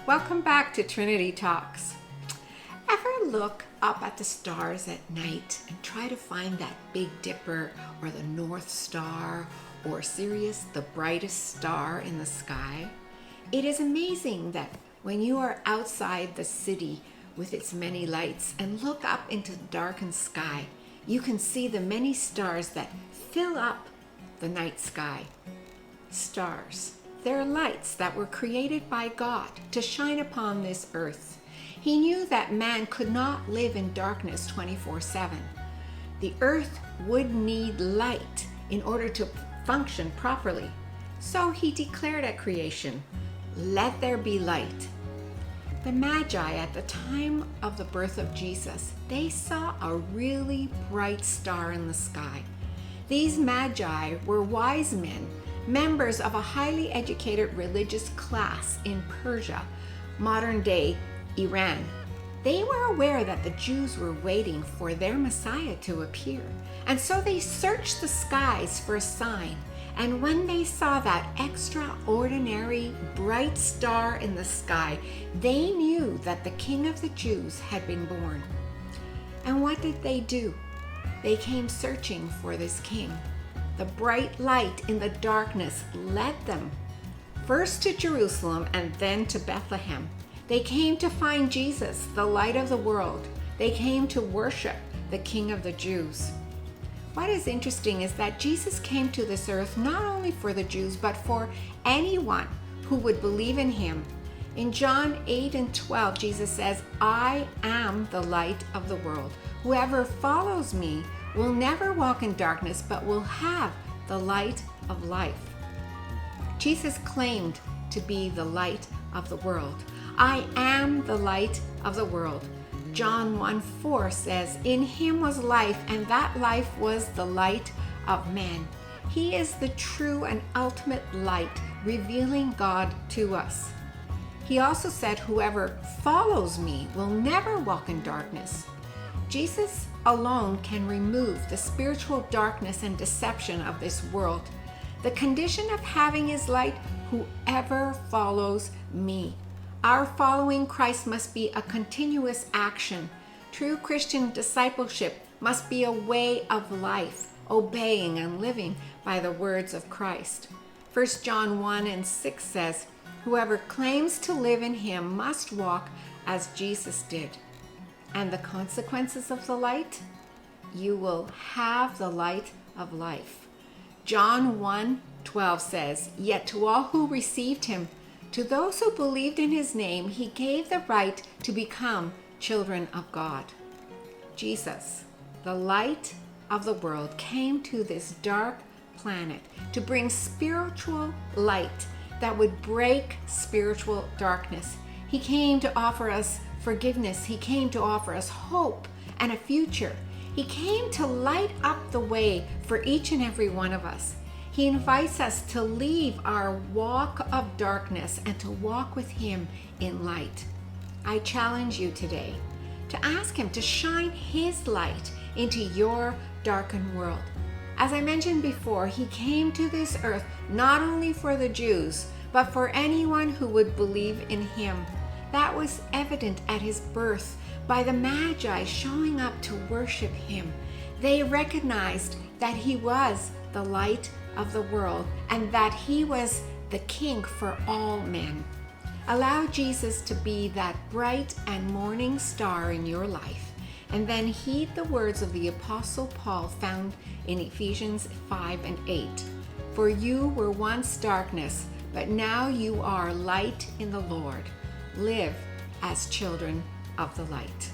Welcome back to Trinity Talks. Ever look up at the stars at night and try to find that Big Dipper or the North Star or Sirius, the brightest star in the sky? It is amazing that when you are outside the city with its many lights and look up into the darkened sky, you can see the many stars that fill up the night sky. Stars. They're lights that were created by God to shine upon this earth. He knew that man could not live in darkness 24/7. The earth would need light in order to function properly. So he declared at creation, "Let there be light." The Magi at the time of the birth of Jesus, they saw a really bright star in the sky. These Magi were wise men, members of a highly educated religious class in Persia, modern-day Iran. They were aware that the Jews were waiting for their Messiah to appear, and so they searched the skies for a sign. And when they saw that extraordinary bright star in the sky, they knew that the King of the Jews had been born. And what did they do? They came searching for this king. The bright light in the darkness led them first to Jerusalem and then to Bethlehem. They came to find Jesus, the light of the world. They came to worship the King of the Jews. What is interesting is that Jesus came to this earth not only for the Jews, but for anyone who would believe in him. In John 8:12, Jesus says, "I am the light of the world. Whoever follows me will never walk in darkness, but will have the light of life." Jesus claimed to be the light of the world. "I am the light of the world." John 1:4 says, "In him was life, and that life was the light of men." He is the true and ultimate light, revealing God to us. He also said, "Whoever follows me will never walk in darkness." Jesus alone can remove the spiritual darkness and deception of this world. The condition of having his light, "Whoever follows me." Our following Christ must be a continuous action. True Christian discipleship must be a way of life, obeying and living by the words of Christ. 1 John 1:6 says, "Whoever claims to live in him must walk as Jesus did." And the consequences of the light? You will have the light of life. John 1:12 says, "Yet to all who received him, to those who believed in his name, he gave the right to become children of God." Jesus, the light of the world, came to this dark planet to bring spiritual light that would break spiritual darkness. He came to offer us forgiveness. He came to offer us hope and a future. He came to light up the way for each and every one of us. He invites us to leave our walk of darkness and to walk with him in light. I challenge you today to ask him to shine his light into your darkened world. As I mentioned before, he came to this earth not only for the Jews, but for anyone who would believe in him. That was evident at his birth by the Magi showing up to worship him. They recognized that he was the light of the world and that he was the king for all men. Allow Jesus to be that bright and morning star in your life, and then heed the words of the Apostle Paul found in Ephesians 5:8. "For you were once darkness, but now you are light in the Lord. Live as children of the light."